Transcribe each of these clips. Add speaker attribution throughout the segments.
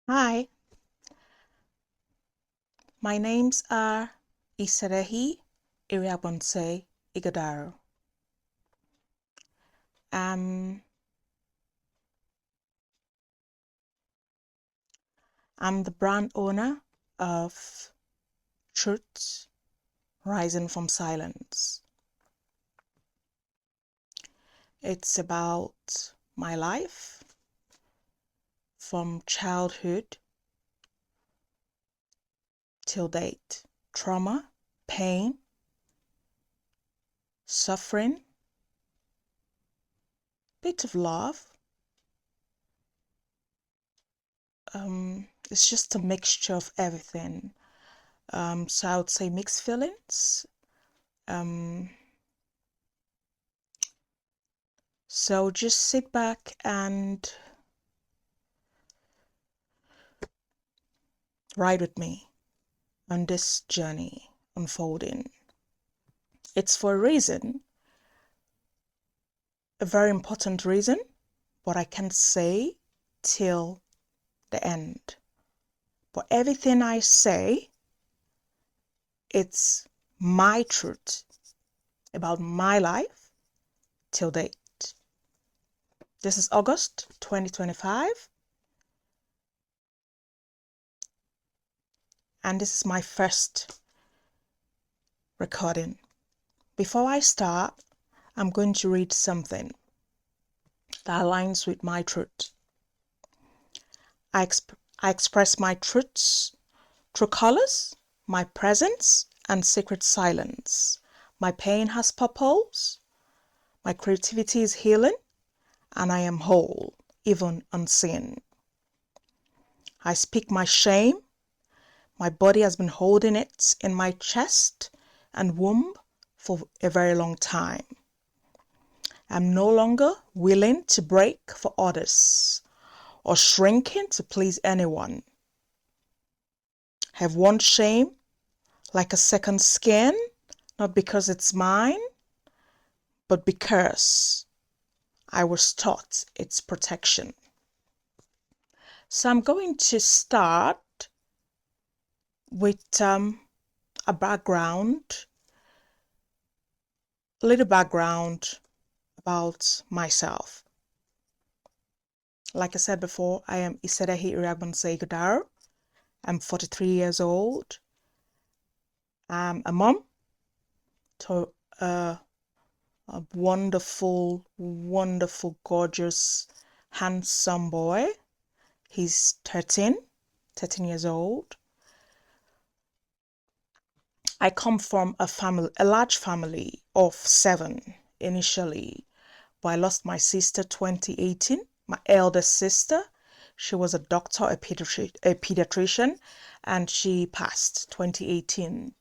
Speaker 1: Hi, my names are Isarehi Iriabonse Igadaro. Um, I'm the brand owner of Truth Rising from Silence. It's about my life from childhood till date. Trauma, pain, suffering, bit of love. It's just a mixture of everything. So I would say mixed feelings. Um, so just sit back and ride with me on this journey unfolding. It's for a reason, a very important reason, but I can't say till the end. But everything I say, it's my truth about my life till date. This is August 2025, and this is my first recording. Before I start, I'm going to read something that aligns with my truth. I express my truths through colors, my presence, and secret silence. My pain has purpose, my creativity is healing, and I am whole, even unseen. I speak my shame. My body has been holding it in my chest and womb for a very long time. I'm no longer willing to break for others or shrinking to please anyone. I have worn shame like a second skin, not because it's mine, but because I was taught its protection. So I'm going to start with a little background about myself. Like I said before, I am Isedehi Iriagbonse Igadaro. I'm 43 years old. I'm a mom to a wonderful, wonderful, gorgeous, handsome boy. He's 13 years old. I come from a large family of 7 initially, but I lost my sister 2018, my eldest sister. She was a doctor, a pediatrician, and she passed 2018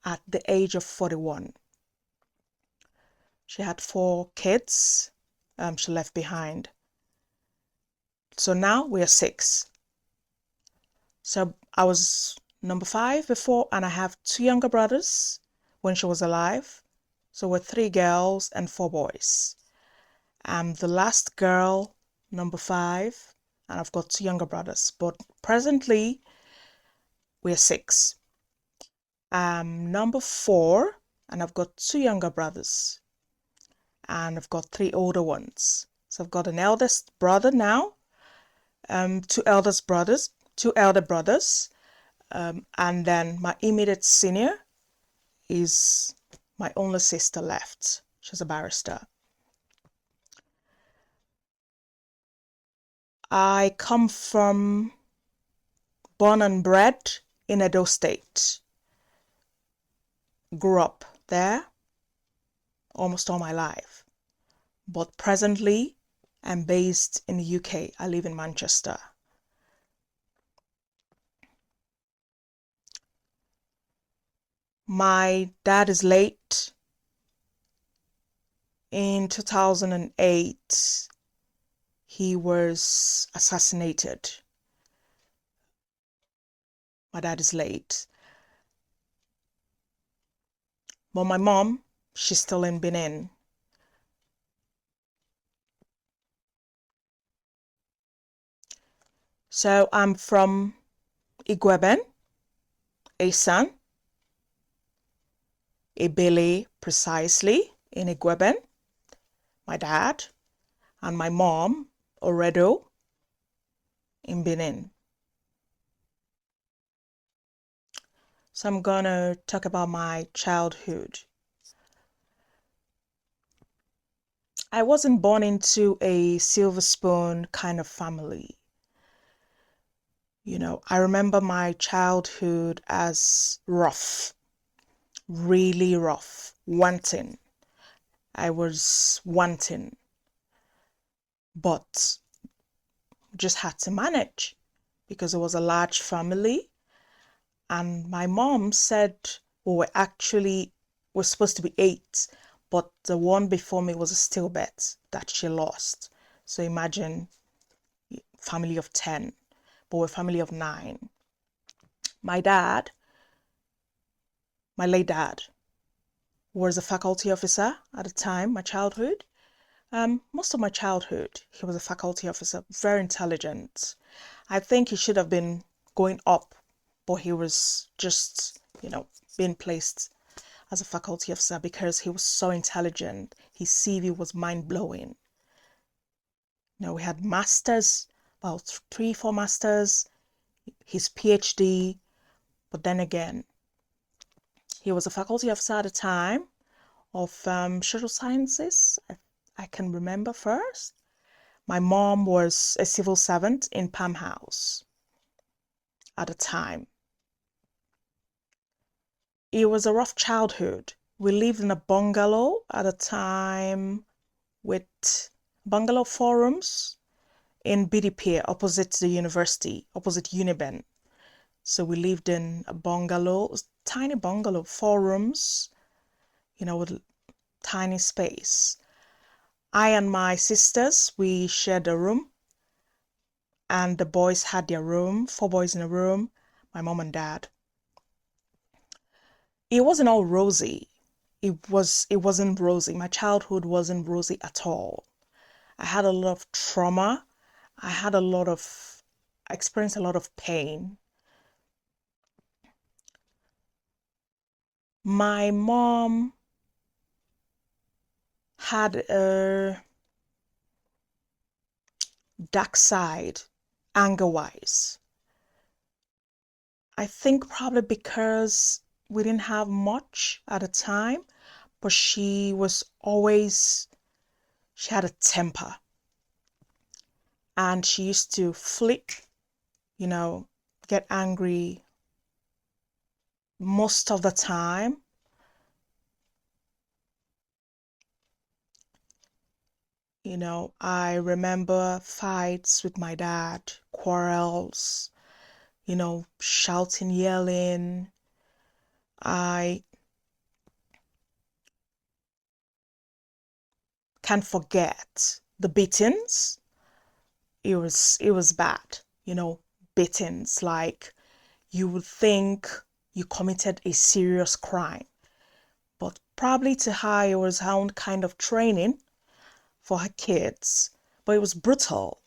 Speaker 1: at the age of 41. She had 4 kids she left behind. So now we are 6. So I was number 5 before, and I have 2 younger brothers when she was alive. So we're 3 girls and 4 boys. I'm the last girl, number 5, and I've got 2 younger brothers. But presently, we're 6. I'm number 4, and I've got 2 younger brothers. And I've got 3 older ones. So I've got an eldest brother now, 2 elder brothers, and then my immediate senior is my only sister left. She's a barrister. I come from, born and bred in Edo State. Grew up there almost all my life. But presently, I'm based in the UK. I live in Manchester. My dad is late. In 2008, he was assassinated. My dad is late. But my mom, she's still in Benin. So I'm from Igweben, Asan, Ibele precisely, in Igweben. My dad and my mom, Oredo, in Benin. So I'm gonna talk about my childhood. I wasn't born into a silver spoon kind of family. I remember my childhood as rough, really rough, wanting. I was wanting, but just had to manage because it was a large family. And my mom said we're supposed to be eight, but the one before me was a stillbirth that she lost. So imagine family of 10, but we're a family of 9. My dad, my late dad, was a faculty officer at the time, my childhood. Most of my childhood, he was a faculty officer, very intelligent. I think he should have been going up, but he was just, being placed as a faculty officer because he was so intelligent. His CV was mind blowing. We had masters, about 3, 4 masters, his PhD, but then again, he was a faculty officer at the time of social sciences. I can remember first. My mom was a civil servant in Palm House at the time. It was a rough childhood. We lived in a bungalow at the time with bungalow 4 rooms in BDP, opposite the university, opposite Uniben. So we lived in a bungalow, tiny bungalow, 4 rooms, with tiny space. I and my sisters, we shared a room, and the boys had their room, 4 boys in a room, my mom and dad. It wasn't all rosy. It wasn't rosy. My childhood wasn't rosy at all. I had a lot of trauma. I experienced a lot of pain. My mom had a dark side, anger-wise. I think probably because we didn't have much at the time, but she had a temper, and she used to flip, get angry most of the time. I remember fights with my dad, quarrels, shouting, yelling. I can't forget the beatings. It was bad, beatings like you would think you committed a serious crime. But probably to her, it was her own kind of training for her kids. But it was brutal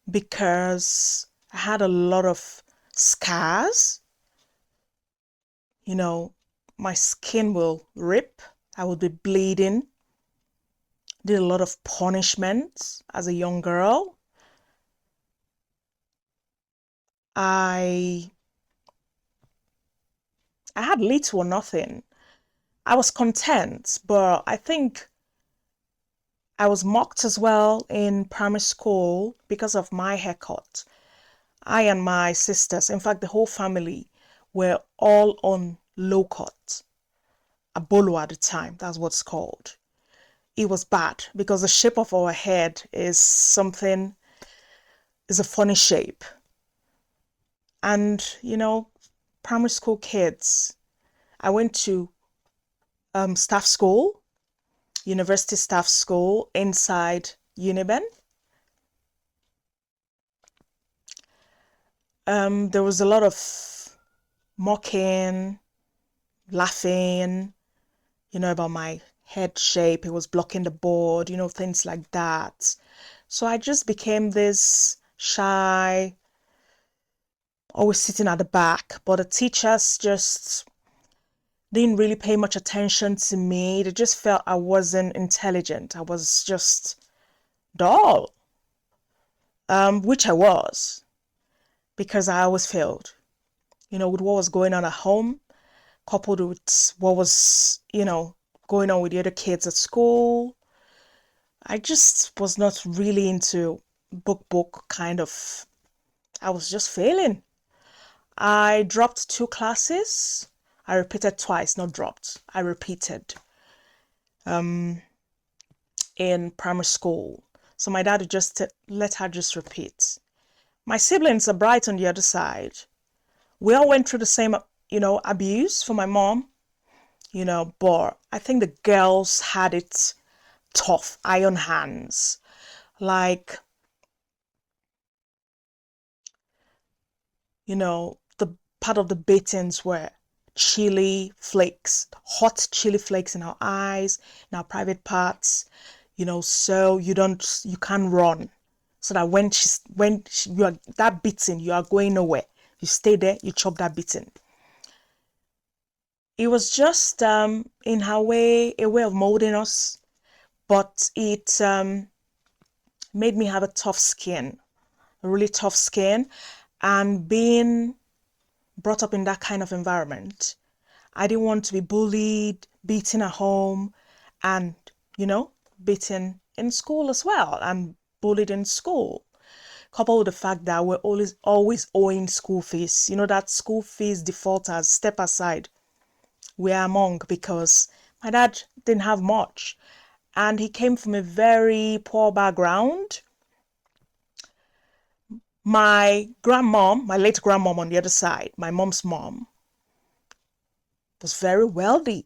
Speaker 1: because I had a lot of scars. My skin will rip. I would be bleeding. Did a lot of punishment as a young girl. I I had little or nothing. I was content, but I think I was mocked as well in primary school because of my haircut. I and my sisters, in fact, the whole family, were all on low cut, a bolo at the time. That's what's called. It was bad because the shape of our head is a funny shape. And, primary school kids, I went to staff school, university staff school inside Uniben. There was a lot of mocking, laughing, about my head shape. It was blocking the board, things like that. So I just became this shy, always sitting at the back, but the teachers just didn't really pay much attention to me. They just felt I wasn't intelligent. I was just dull, which I was, because I always failed. With what was going on at home, coupled with what was, going on with the other kids at school. I just was not really into book kind of. I was just failing. I dropped 2 classes. I repeated twice, not dropped. I repeated in primary school. So my dad just let her just repeat. My siblings are bright on the other side. We all went through the same, abuse from my mom, but I think the girls had it tough, iron hands. Like, the part of the beatings were chili flakes, hot chili flakes in our eyes, in our private parts, so you can't run. So that when you are that beating, you are going nowhere. You stay there, you chop that beating. It was just in her way, a way of molding us, but it made me have a tough skin, a really tough skin. And being brought up in that kind of environment, I didn't want to be bullied, beaten at home, and, beaten in school as well, and bullied in school. Coupled with the fact that we're always owing school fees. That school fees defaulters step aside. We're among, because my dad didn't have much. And he came from a very poor background. My grandmom, my late grandmom on the other side, my mom's mom, was very wealthy,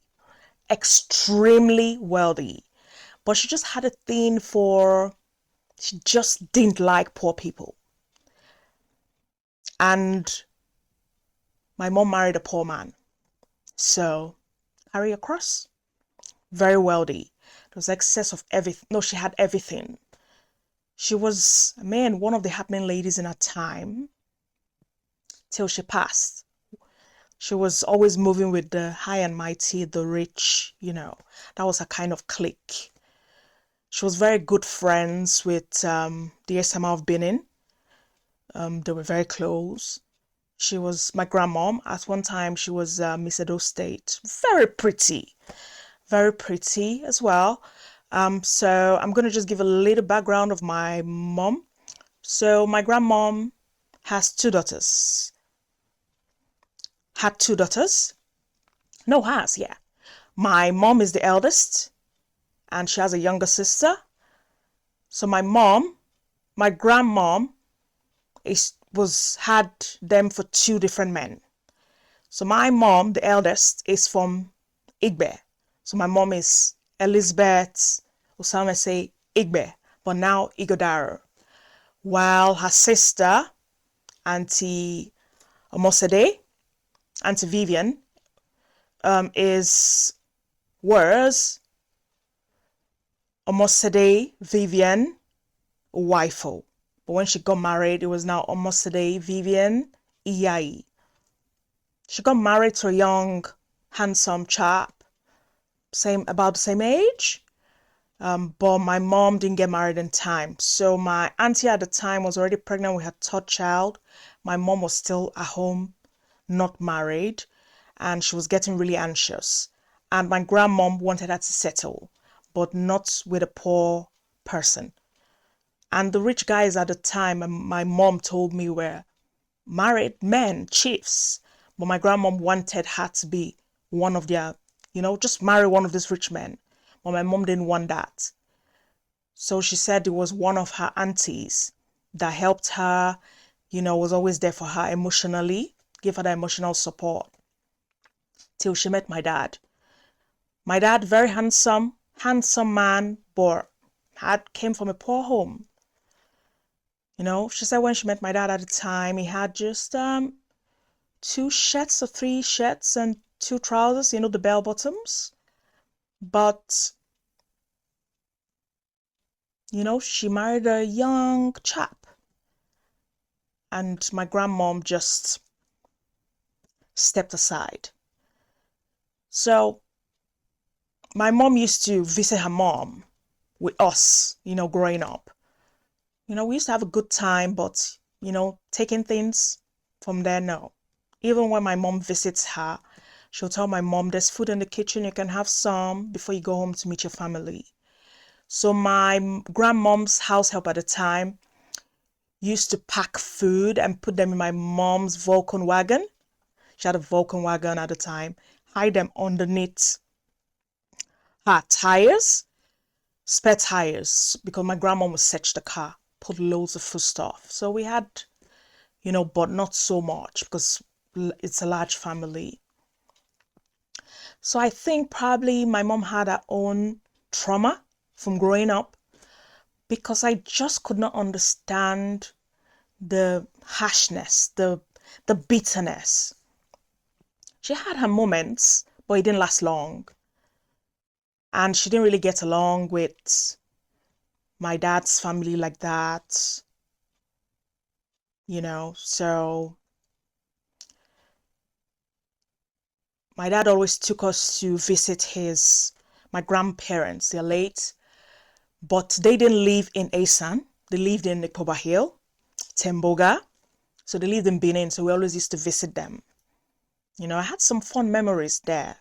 Speaker 1: extremely wealthy. But she just had a thing she just didn't like poor people. And my mom married a poor man. So, carry across. Very wealthy. There was excess of everything. No, she had everything. She was, man, one of the happening ladies in her time till she passed. She was always moving with the high and mighty, the rich, That was her kind of clique. She was very good friends with the Esama of Benin. They were very close. She was my grandmom. At one time, she was Miss Edo State. Very pretty as well. So I'm going to just give a little background of my mom. So my grandmom has 2 daughters. Had 2 daughters. No, has, yeah. My mom is the eldest, and she has a younger sister. So my grandmom had them for 2 different men. So my mom, the eldest, is from Igbe. So my mom is Elizabeth Osama say Igbe, but now Igodaro. While her sister, Auntie Omosede, Auntie Vivian, was Omosede Vivian Wifo. But when she got married, it was now Omosede Vivian Iyai. She got married to a young, handsome chap, about the same age. But my mom didn't get married in time. So my auntie at the time was already pregnant with her 3rd child. My mom was still at home, not married, and she was getting really anxious. And my grandmom wanted her to settle, but not with a poor person. And the rich guys at the time, my mom told me, were married men, chiefs. But my grandmom wanted her to be one of their, just marry one of these rich men. But my mom didn't want that. So she said it was one of her aunties that helped her, was always there for her emotionally, gave her the emotional support till she met my dad. My dad, very handsome man, but came from a poor home. She said when she met my dad at the time, he had just 2 shirts or 3 shirts and 2 trousers, the bell bottoms. But, she married a young chap. and my grandmom just stepped aside. So my mom used to visit her mom with us, growing up. We used to have a good time, but, taking things from there, no. Even when my mom visits her, she'll tell my mom, there's food in the kitchen, you can have some before you go home to meet your family. So my grandmom's house help at the time used to pack food and put them in my mom's Vulcan wagon. She had a Vulcan wagon at the time, hide them underneath her tires, spare tires, because my grandma would search the car, put loads of food stuff. So we had, but not so much because it's a large family. So I think probably my mom had her own trauma from growing up because I just could not understand the harshness, the bitterness. She had her moments, but it didn't last long. And she didn't really get along with my dad's family like that, so my dad always took us to visit my grandparents. They're late, but they didn't live in Asan. They lived in Ikoba Hill, Temboga. So they lived in Benin, so we always used to visit them. I had some fun memories there.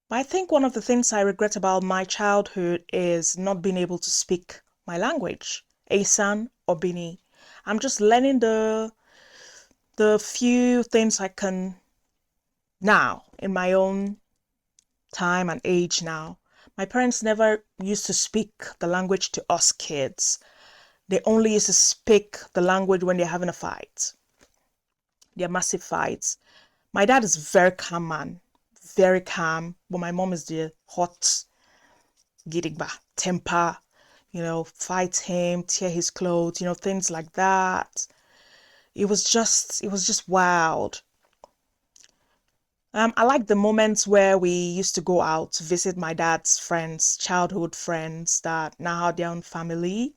Speaker 1: But I think one of the things I regret about my childhood is not being able to speak my language, Asan or Bini. I'm just learning the few things I can now in my own time and age now. My parents never used to speak the language to us kids. They only used to speak the language when they're having a fight. They're massive fights. My dad is very calm man, very calm, but my mom is the hot gidigba temper, fight him, tear his clothes, things like that. It was just wild. I like the moments where we used to go out to visit my dad's friends, childhood friends that now have their own family.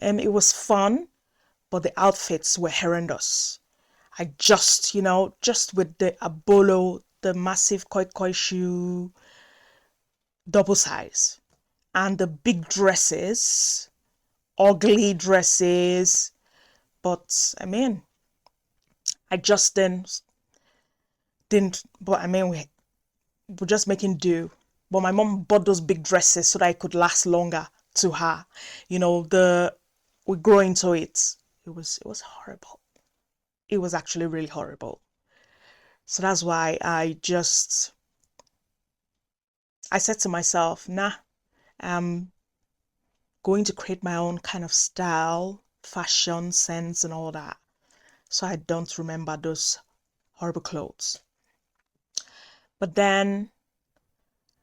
Speaker 1: It was fun, but the outfits were horrendous. I just with the abolo, the massive koi koi shoe, double size, and the big dresses, ugly dresses. But I just didn't. But we're just making do. But my mom bought those big dresses so that it could last longer to her. We grow into it. It was horrible. It was actually really horrible. So that's why I said to myself, nah, I'm going to create my own kind of style, fashion sense and all that. So I don't remember those horrible clothes. But then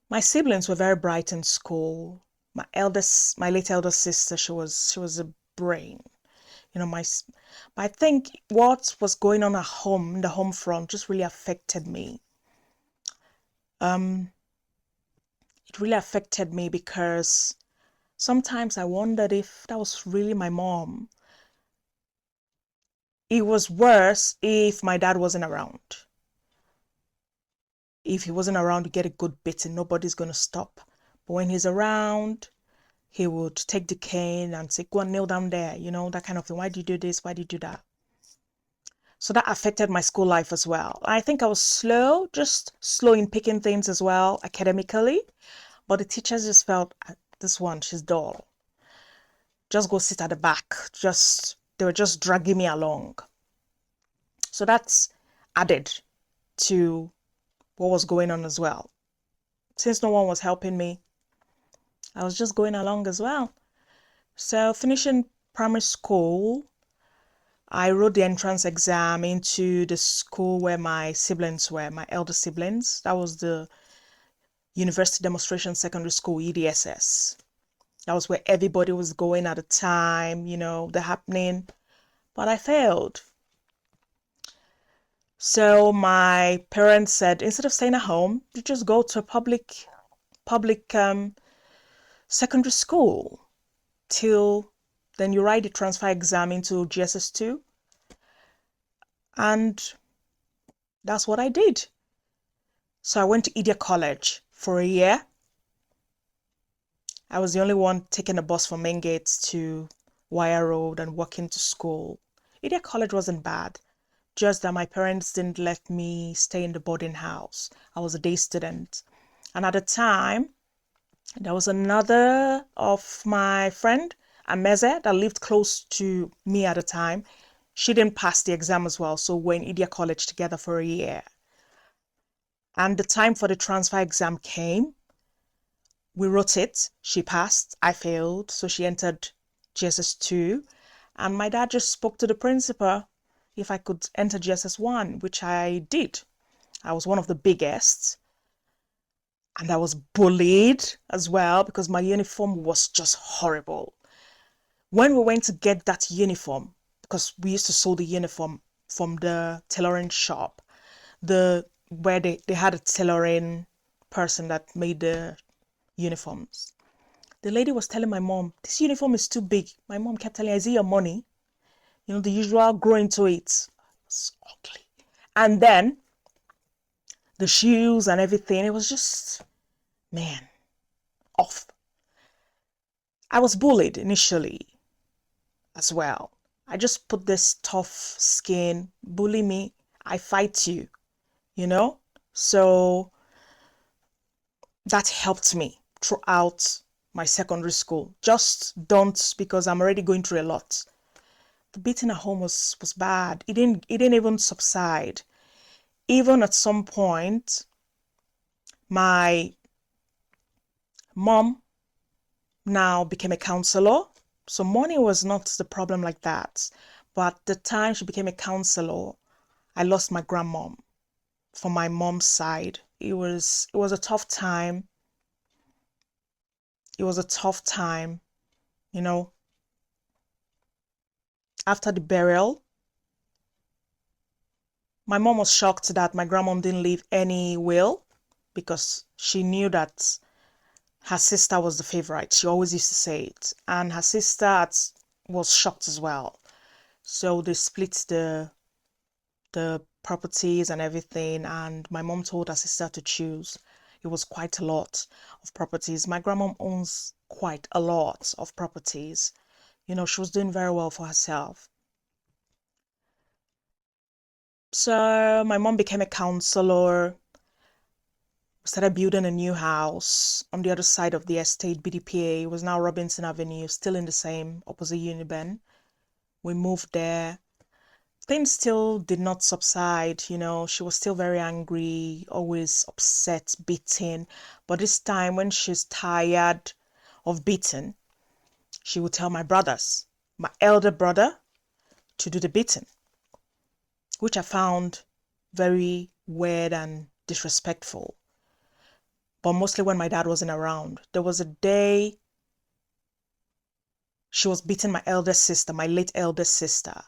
Speaker 1: my siblings were very bright in school. My late eldest sister, she was a brain. But I think what was going on at home, the home front, just really affected me. It really affected me because sometimes I wondered if that was really my mom. It was worse if my dad wasn't around. If he wasn't around, you get a good beating. Nobody's going to stop. But when he's around, he would take the cane and say, go and kneel down there, that kind of thing. Why do you do this? Why do you do that? So that affected my school life as well. I think I was just slow in picking things as well, academically. But the teachers just felt, this one, she's dull. Just go sit at the back. They were just dragging me along. So that's added to what was going on as well. Since no one was helping me, I was just going along as well. So finishing primary school, I wrote the entrance exam into the school where my siblings were, my elder siblings. That was the University Demonstration Secondary School, EDSS. That was where everybody was going at the time, the happening. But I failed. So my parents said, instead of staying at home, you just go to a public secondary school till Then you write the transfer exam into GSS2. And that's what I did. So I went to Idia College for a year. I was the only one taking a bus from Main Gates to Wire Road and walking to school. Idia College wasn't bad, just that my parents didn't let me stay in the boarding house. I was a day student. And at the time, there was another of my friend, Ameze, that lived close to me at the time. She didn't pass the exam as well, so we're in Idia College together for a year. And the time for the transfer exam came. We wrote it. She passed. I failed. So she entered GSS2. And my dad just spoke to the principal if I could enter GSS1, which I did. I was one of the biggest. And I was bullied as well because my uniform was just horrible. When we went to get that uniform, because we used to sew the uniform from the tailoring shop, where they had a tailoring person that made the uniforms. The lady was telling my mom, this uniform is too big. My mom kept telling her, is it your money? You know, the usual grow into it. It's ugly. And then the shoes and everything, it was just, man, off. I was bullied initially as well. I just put this tough skin, bully me, I fight you, you know? So that helped me throughout my secondary school. Just don't, because I'm already going through a lot. The beating at home was bad. It didn't even subside. Even at some point, my mom now became a counselor. So money was not the problem like that. But the time she became a counselor, I lost my grandmom from my mom's side. It was a tough time. It was a tough time, you know. After the burial, my mom was shocked that my grandmom didn't leave any will because she knew that her sister was the favorite. She always used to say it. And her sister was shocked as well. So they split the properties and everything. And my mom told her sister to choose. It was quite a lot of properties. My grandmom owns quite a lot of properties. You know, she was doing very well for herself. So my mom became a counselor, started building a new house on the other side of the estate. BDPA was now Robinson Avenue, still in the same opposite Uniben. We moved there. Things still did not subside, you know. She was still very angry, always upset, beaten. But this time, when she's tired of beating, she would tell my brothers, my elder brother, to do the beating, which I found very weird and disrespectful. But mostly when my dad wasn't around. There was a day she was beating my eldest sister, my late eldest sister.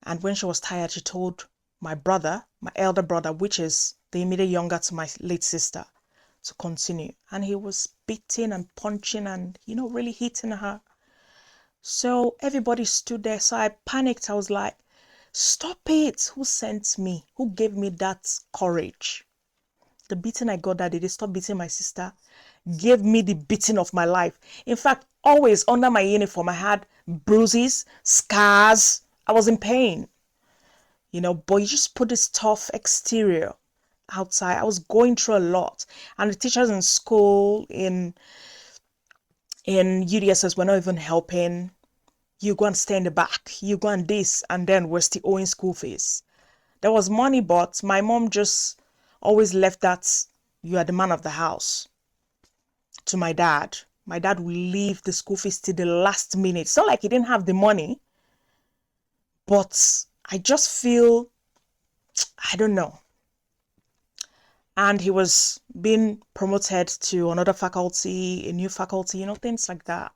Speaker 1: And when she was tired, she told my brother, my elder brother, which is the immediate younger to my late sister, to continue. And he was beating and punching and, you know, really hitting her. So everybody stood there. So I panicked. I was like, stop it. Who sent me? Who gave me that courage? The beating I got that day, they stopped beating my sister, gave me the beating of my life. In fact, always under my uniform, I had bruises, scars. I was in pain, you know, but you just put this tough exterior outside. I was going through a lot. And the teachers in school, in UDSS, were not even helping. You go and stay in the back. You go and this, and then we're still owing school fees. There was money, but my mom just always left that you are the man of the house to my dad. My dad will leave the school fees till the last minute. It's not like he didn't have the money, but I just feel, I don't know. And he was being promoted to another faculty, a new faculty, you know, things like that.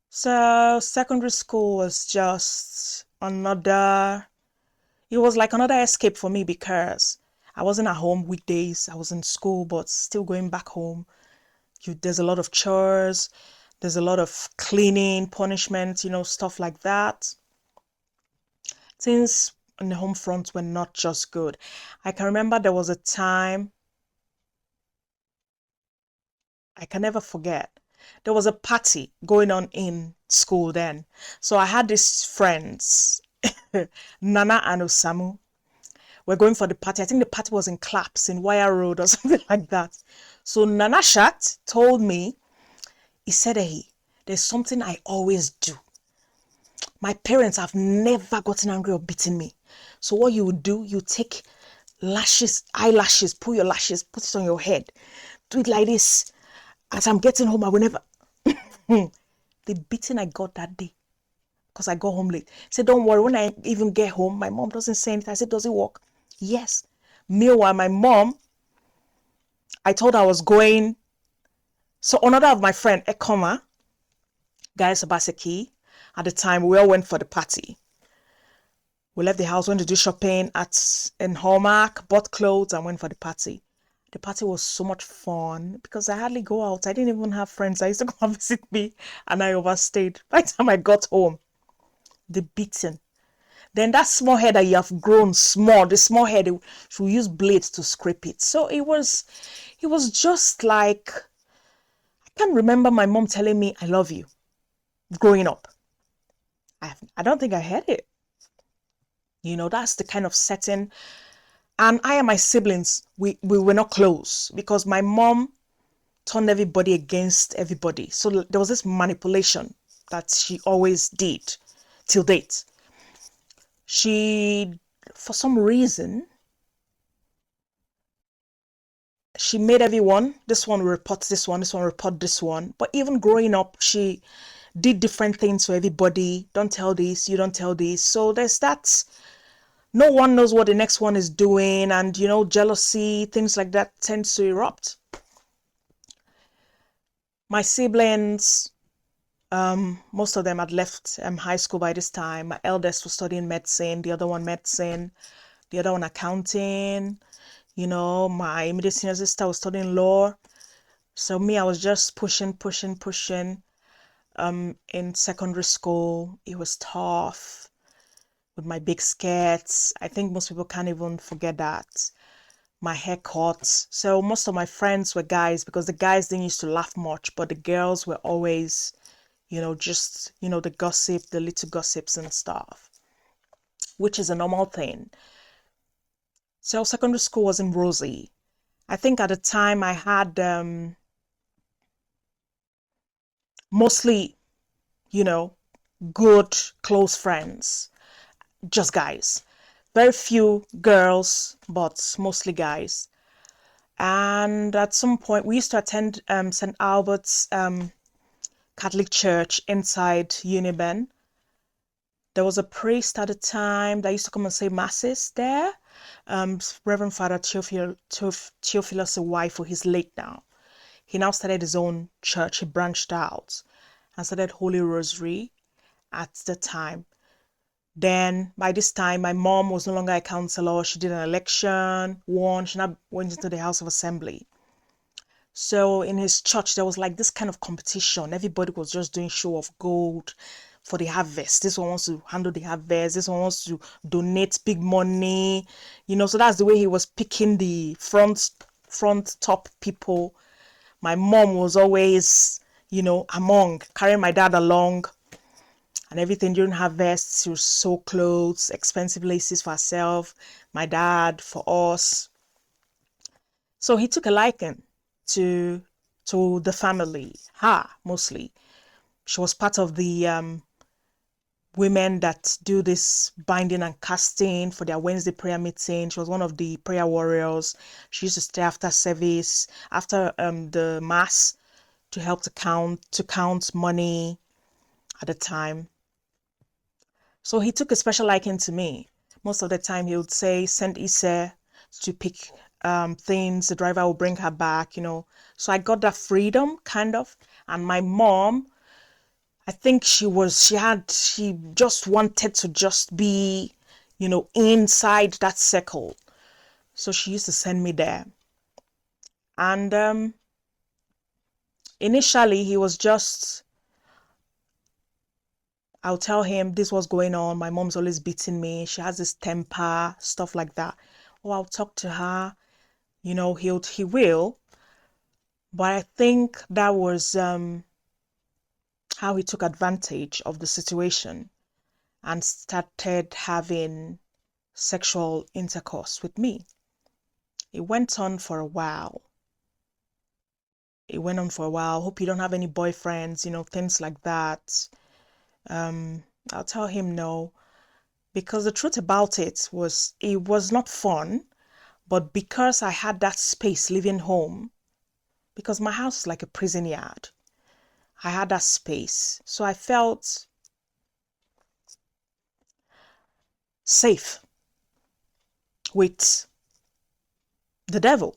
Speaker 1: So secondary school was just it was like another escape for me because I wasn't at home weekdays. I was in school, but still going back home. There's a lot of chores. There's a lot of cleaning, punishment, stuff like that. Things on the home front were not just good. I can remember there was a time I can never forget. There was a party going on in school then. So I had these friends, Nana and Osamu. We're going for the party. I think the party was in Claps in Wire Road or something like that. So Nana Shat told me, he said, hey, there's something I always do. My parents have never gotten angry or beaten me. So what you would do, you take lashes, eyelashes, pull your lashes, put it on your head. Do it like this. As I'm getting home, I will never... The beating I got that day, because I got home late. Said, don't worry, when I even get home, my mom doesn't say anything. I said, does it work? Yes. Meanwhile, my mom, I told her I was going. So another of my friend, Ekoma, Guy Sabaseki, at the time, we all went for the party. We left the house, went to do shopping in Hallmark, bought clothes, and went for the party. The party was so much fun because I hardly go out. I didn't even have friends. I used to come and visit me, and I overstayed. By the time I got home, the beating. Then that small hair that you have grown small, the small hair, they should use blades to scrape it. So it was just like, I can't remember my mom telling me, I love you, growing up. I don't think I heard it. That's the kind of setting. And I and my siblings, we were not close because my mom turned everybody against everybody. So there was this manipulation that she always did till date. She, for some reason, she made everyone, this one will report this one will report this one. But even growing up, she did different things for everybody. Don't tell this, you don't tell this. So there's that. No one knows what the next one is doing, and jealousy, things like that tends to erupt. My siblings, most of them had left high school by this time. My eldest was studying medicine, the other one medicine, the other one accounting. My immediate senior sister was studying law. So me, I was just pushing. In secondary school, it was tough with my big skirts. I think most people can't even forget that. My haircuts. So most of my friends were guys because the guys didn't used to laugh much, but the girls were always, just, the gossip, the little gossips and stuff, which is a normal thing. So secondary school wasn't rosy. I think at the time I had mostly, good, close friends, just guys. Very few girls, but mostly guys. And at some point, we used to attend St. Albert's Catholic Church inside Uniben. There was a priest at the time that used to come and say masses there. Reverend Father Theophilus wife, who he's late now. He now started his own church. He branched out and started Holy Rosary at the time. Then by this time, my mom was no longer a counselor. She did an election, won. She now went into the House of Assembly. So in his church, there was like this kind of competition. Everybody was just doing show of gold for the harvest. This one wants to handle the harvest. This one wants to donate big money. So that's the way he was picking the front top people. My mom was always, among, carrying my dad along and everything during harvest. She would sew clothes, expensive laces for herself, my dad, for us. So he took a liking to the family, her mostly. She was part of the women that do this binding and casting for their Wednesday prayer meeting. She was one of the prayer warriors. She used to stay after service, after the mass, to help to count money at the time. So he took a special liking to me. Most of the time he would say, send Issa to pick things. The driver will bring her back, So I got that freedom, kind of. And my mom, I think she just wanted to just be, inside that circle. So she used to send me there. And initially he was just I'll tell him this was going on. My mom's always beating me. She has this temper, stuff like that. Or I'll talk to her. He will. But I think that was how he took advantage of the situation and started having sexual intercourse with me. It went on for a while. Hope you don't have any boyfriends, things like that. I'll tell him no, because the truth about it was not fun, but because I had that space living home, because my house is like a prison yard, I had that space. So I felt safe with the devil.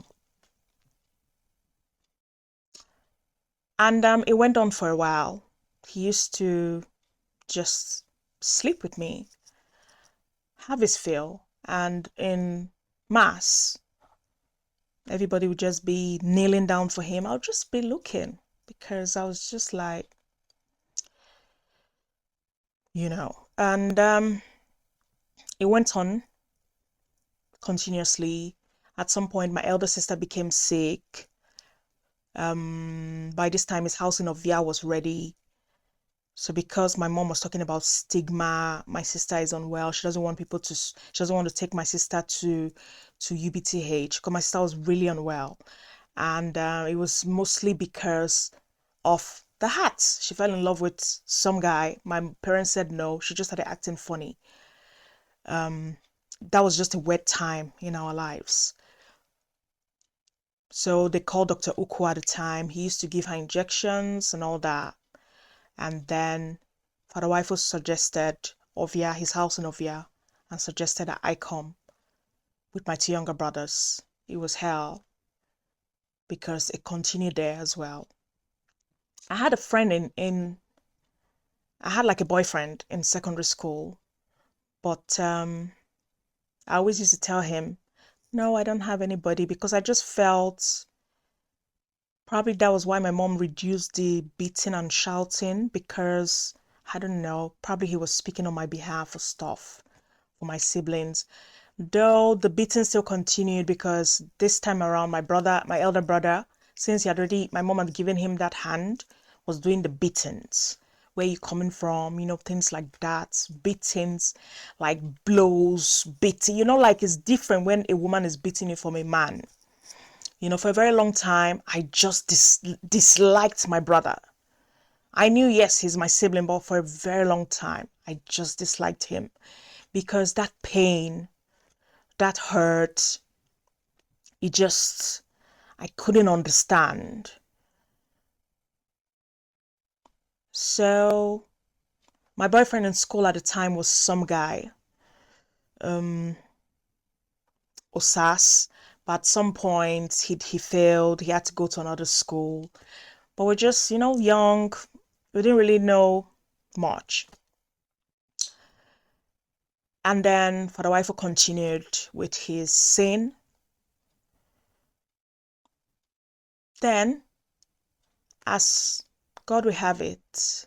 Speaker 1: And it went on for a while. He used to just sleep with me, have his fill, and in mass, everybody would just be kneeling down for him. I'll just be looking because I was just like, and it went on continuously. At some point, my elder sister became sick. By this time, his house in Ovia was ready. So because my mom was talking about stigma, my sister is unwell. She doesn't want to take my sister to UBTH because my sister was really unwell. And it was mostly because of the hat. She fell in love with some guy. My parents said no. She just started acting funny. That was just a weird time in our lives. So they called Dr. Uku at the time. He used to give her injections and all that. And then Father Wifo suggested Ovia, his house in Ovia, and suggested that I come with my two younger brothers. It was hell because it continued there as well. I had a friend I had like a boyfriend in secondary school, but I always used to tell him, no, I don't have anybody, because I just felt probably that was why my mom reduced the beating and shouting, because I don't know, probably he was speaking on my behalf or stuff for my siblings. Though the beating still continued because this time around my elder brother, since my mom had given him that hand, was doing the beatings. Where you coming from, things like that. Beatings, like blows, beating, like it's different when a woman is beating you from a man. For a very long time, I just disliked my brother. I knew, yes, he's my sibling, but for a very long time, I just disliked him because that pain, that hurt, I couldn't understand. So my boyfriend in school at the time was some guy, Osas, but at some point he failed. He had to go to another school. But we're just, young. We didn't really know much. And then Father Wifo continued with his sin. Then, as God will have it,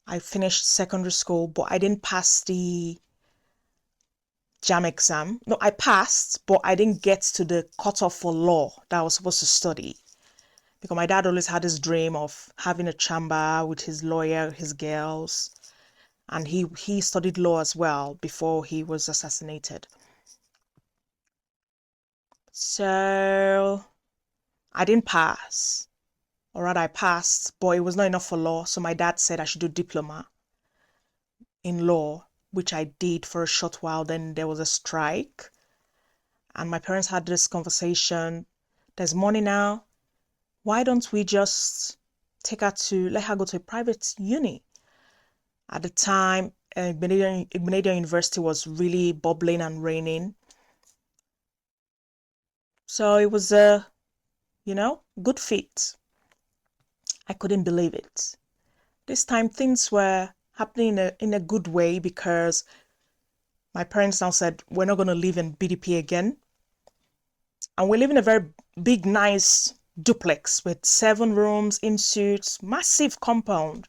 Speaker 1: I finished secondary school, but I didn't pass the JAM exam. No, I passed, but I didn't get to the cutoff for law that I was supposed to study. Because my dad always had this dream of having a chamber with his lawyer, his girls. And he studied law as well before he was assassinated. So I didn't pass. Or rather, I passed, but it was not enough for law. So my dad said I should do diploma in law, which I did for a short while. Then there was a strike. And my parents had this conversation. There's money now. Why don't we just let her go to a private uni? At the time, Igbinedion University was really bubbling and raining. So it was a, good fit. I couldn't believe it. This time things were happening in a good way because my parents now said, we're not going to live in BDP again. And we live in a very big, nice duplex with 7 rooms, in suites, massive compound.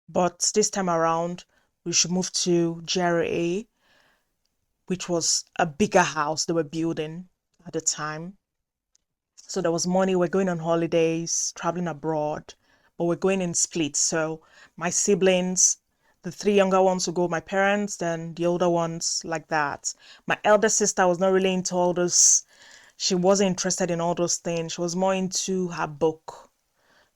Speaker 1: But this time around, we should move to GRA, which was a bigger house they were building at the time. So there was money. We're going on holidays, traveling abroad, but we're going in splits. So my siblings, the three younger ones will go with my parents, then the older ones like that. My elder sister was not really into all those. She wasn't interested in all those things. She was more into her book.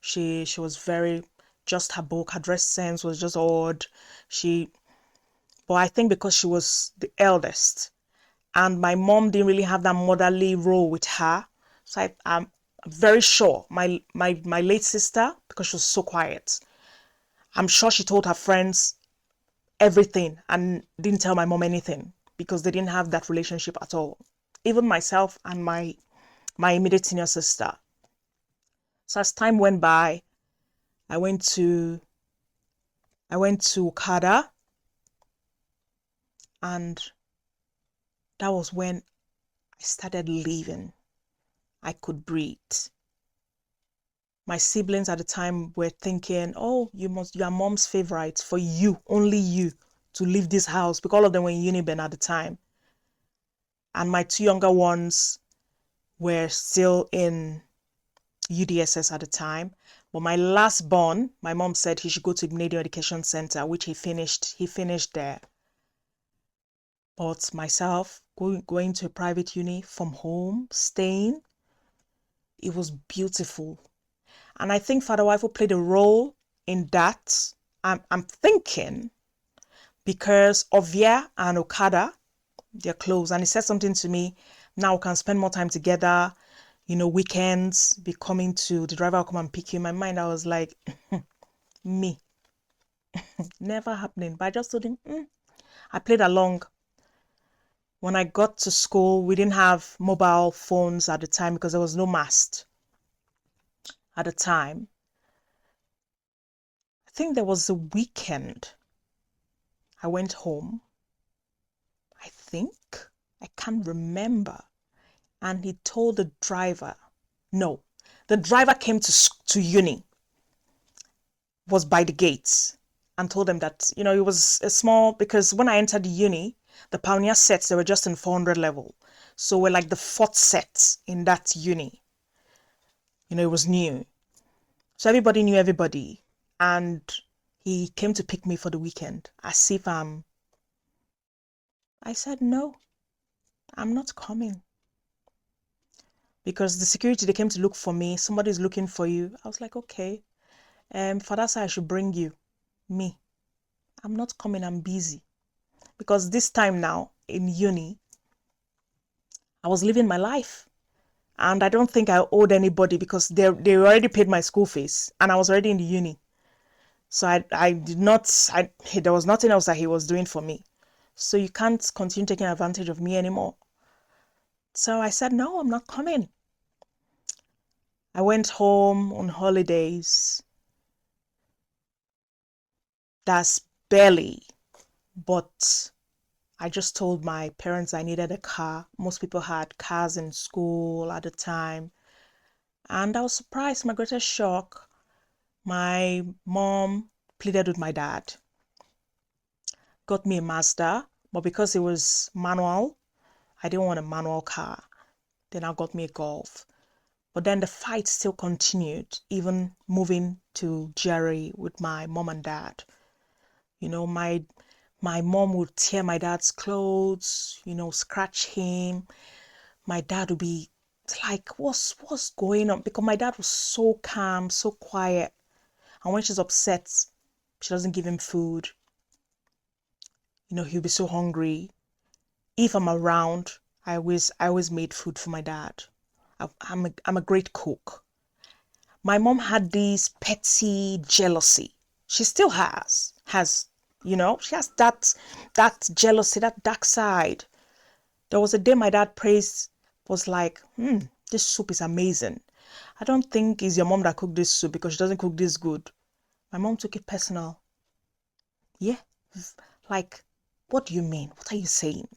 Speaker 1: She was very just her book. Her dress sense was just odd. She, but I think because she was the eldest, and my mom didn't really have that motherly role with her. So I'm very sure my late sister, because she was so quiet, I'm sure she told her friends everything and didn't tell my mom anything because they didn't have that relationship at all. Even myself and my immediate senior sister. So as time went by, I went to I went to Okada, and that was when I started living. I could breathe. My siblings at the time were thinking, oh, you are mom's favorite, for you, only you, to leave this house, because all of them were in Uniben at the time. And my two younger ones were still in UDSS at the time. But my last born, my mom said he should go to Ignition Education Center, which he finished there. But myself, going to a private uni from home, staying, it was beautiful. And I think Father Wifo played a role in that. I'm thinking because Ovia and Okada, they're close. And he said something to me, now we can spend more time together, weekends, be coming to, the driver will come and pick you. In my mind, I was like, me, never happening. But I just told him, I played along. When I got to school, we didn't have mobile phones at the time because there was no mast at the time. I think there was a weekend I went home. I think. I can't remember. And he told the driver, no, the driver came to uni, was by the gates, and told them that, it was a small, because when I entered the uni, the pioneer sets, they were just in 400 level. So we're like the fourth set in that uni. It was new. So everybody knew everybody. And he came to pick me for the weekend, as if I said, no, I'm not coming. Because the security, they came to look for me. Somebody's looking for you. I was like, okay. Father said I should bring you. Me. I'm not coming, I'm busy. Because this time now, in uni, I was living my life. And I don't think I owed anybody because they already paid my school fees. And I was already in the uni. So I did not, there was nothing else that he was doing for me. So you can't continue taking advantage of me anymore. So I said, no, I'm not coming. I went home on holidays. That's barely. But I just told my parents I needed a car. Most people had cars in school at the time. And I was surprised, my greatest shock. My mom pleaded with my dad, got me a Mazda, but because it was manual, I didn't want a manual car. Then I got me a Golf. But then the fight still continued, even moving to Jerry with my mom and dad. My mom would tear my dad's clothes, scratch him. My dad would be like, what's going on? Because my dad was so calm, so quiet. And when she's upset, she doesn't give him food. He'll be so hungry. If I'm around, I always made food for my dad. I'm a great cook. My mom had this petty jealousy. She still has, she has that jealousy, that dark side. There was a day my dad praised, was like, this soup is amazing. I don't think it's your mom that cooked this soup because she doesn't cook this good. My mom took it personal. Yeah, like, what do you mean? What are you saying?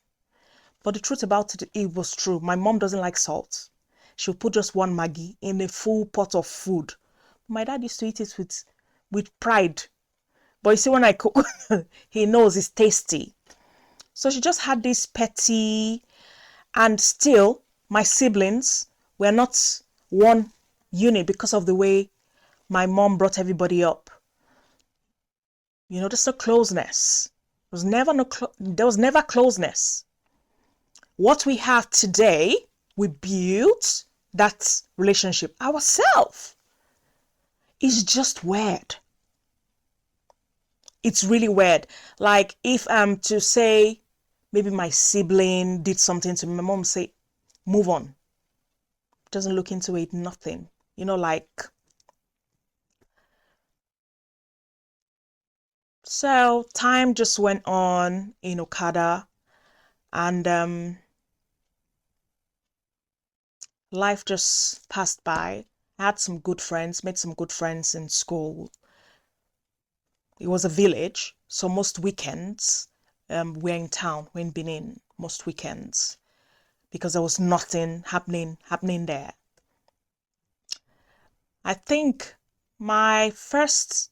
Speaker 1: But the truth about it, it was true. My mom doesn't like salt. She'll put just one Maggi in a full pot of food. My dad used to eat it with pride But you see, when I cook, he knows it's tasty. So she just had this petty, and still my siblings were not one unit because of the way my mom brought everybody up. You know, there's no closeness. There was never closeness. What we have today, we built that relationship ourselves. It's just weird. It's really weird. Like if I'm to say maybe my sibling did something to me, my mom say, move on. Doesn't look into it, nothing. You know, like, so time just went on in Okada, and life just passed by. I had some good friends, made some good friends in school. It was a village, so most weekends we're in town, we're in Benin most weekends because there was nothing happening there. I think my first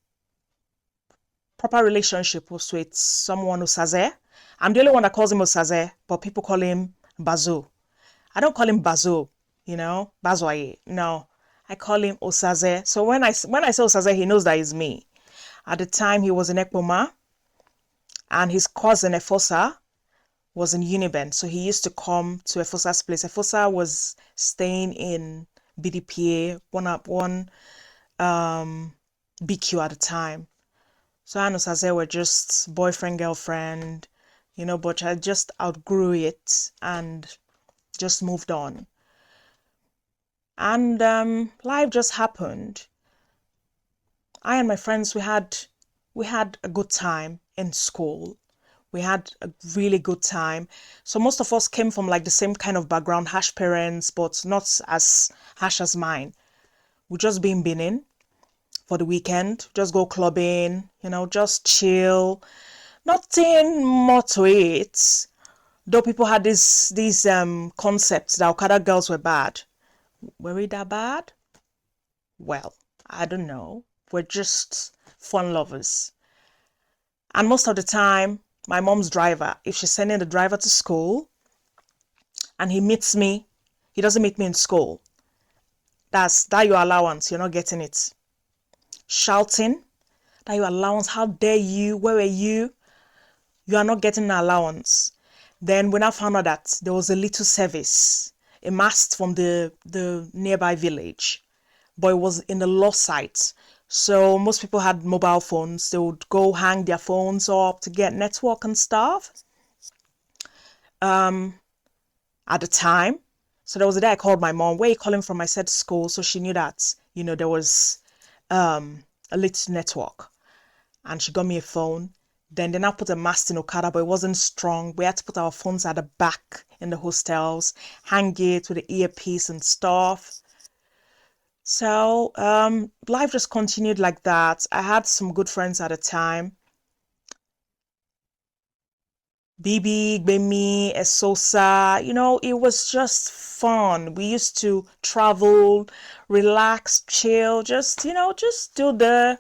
Speaker 1: proper relationship was with someone Osaze. I'm the only one that calls him Osaze, but people call him Bazo. I don't call him Bazo, you know, Bazoye. No, I call him Osaze. So when I say Osaze, he knows that it's me. At the time, he was in Ekpoma, and his cousin Efosa was in Uniben. So he used to come to Efosa's place. Efosa was staying in BDPA, one BQ at the time. So I and Osaze were just boyfriend, girlfriend, you know, but I just outgrew it and just moved on. And life just happened. I and my friends, we had a good time in school. We had a really good time. So most of us came from like the same kind of background, harsh parents, but not as harsh as mine. We just be in Benin for the weekend, just go clubbing, you know, just chill. Nothing more to it. Though people had these concepts that Okada girls were bad. Were we that bad? Well, I don't know. We're just fun lovers. And most of the time, my mom's driver, if she's sending the driver to school and he meets me, he doesn't meet me in school. That's your allowance. You're not getting it. Shouting, that your allowance. How dare you? Where were you? You are not getting an allowance. Then when I found out that there was a little service, a mast from the nearby village, but it was in the lost site. So most people had mobile phones. They would go hang their phones up to get network and stuff. At the time. So there was a day I called my mom. Where are you calling from? I said school. So she knew that, you know, there was a little network. And she got me a phone. Then they now put a mast in Okada, but it wasn't strong. We had to put our phones at the back in the hostels, hang it with the earpiece and stuff. So life just continued like that. I had some good friends at the time. Bibi, Gbemi, Esosa, you know, it was just fun. We used to travel, relax, chill, just, you know, just do the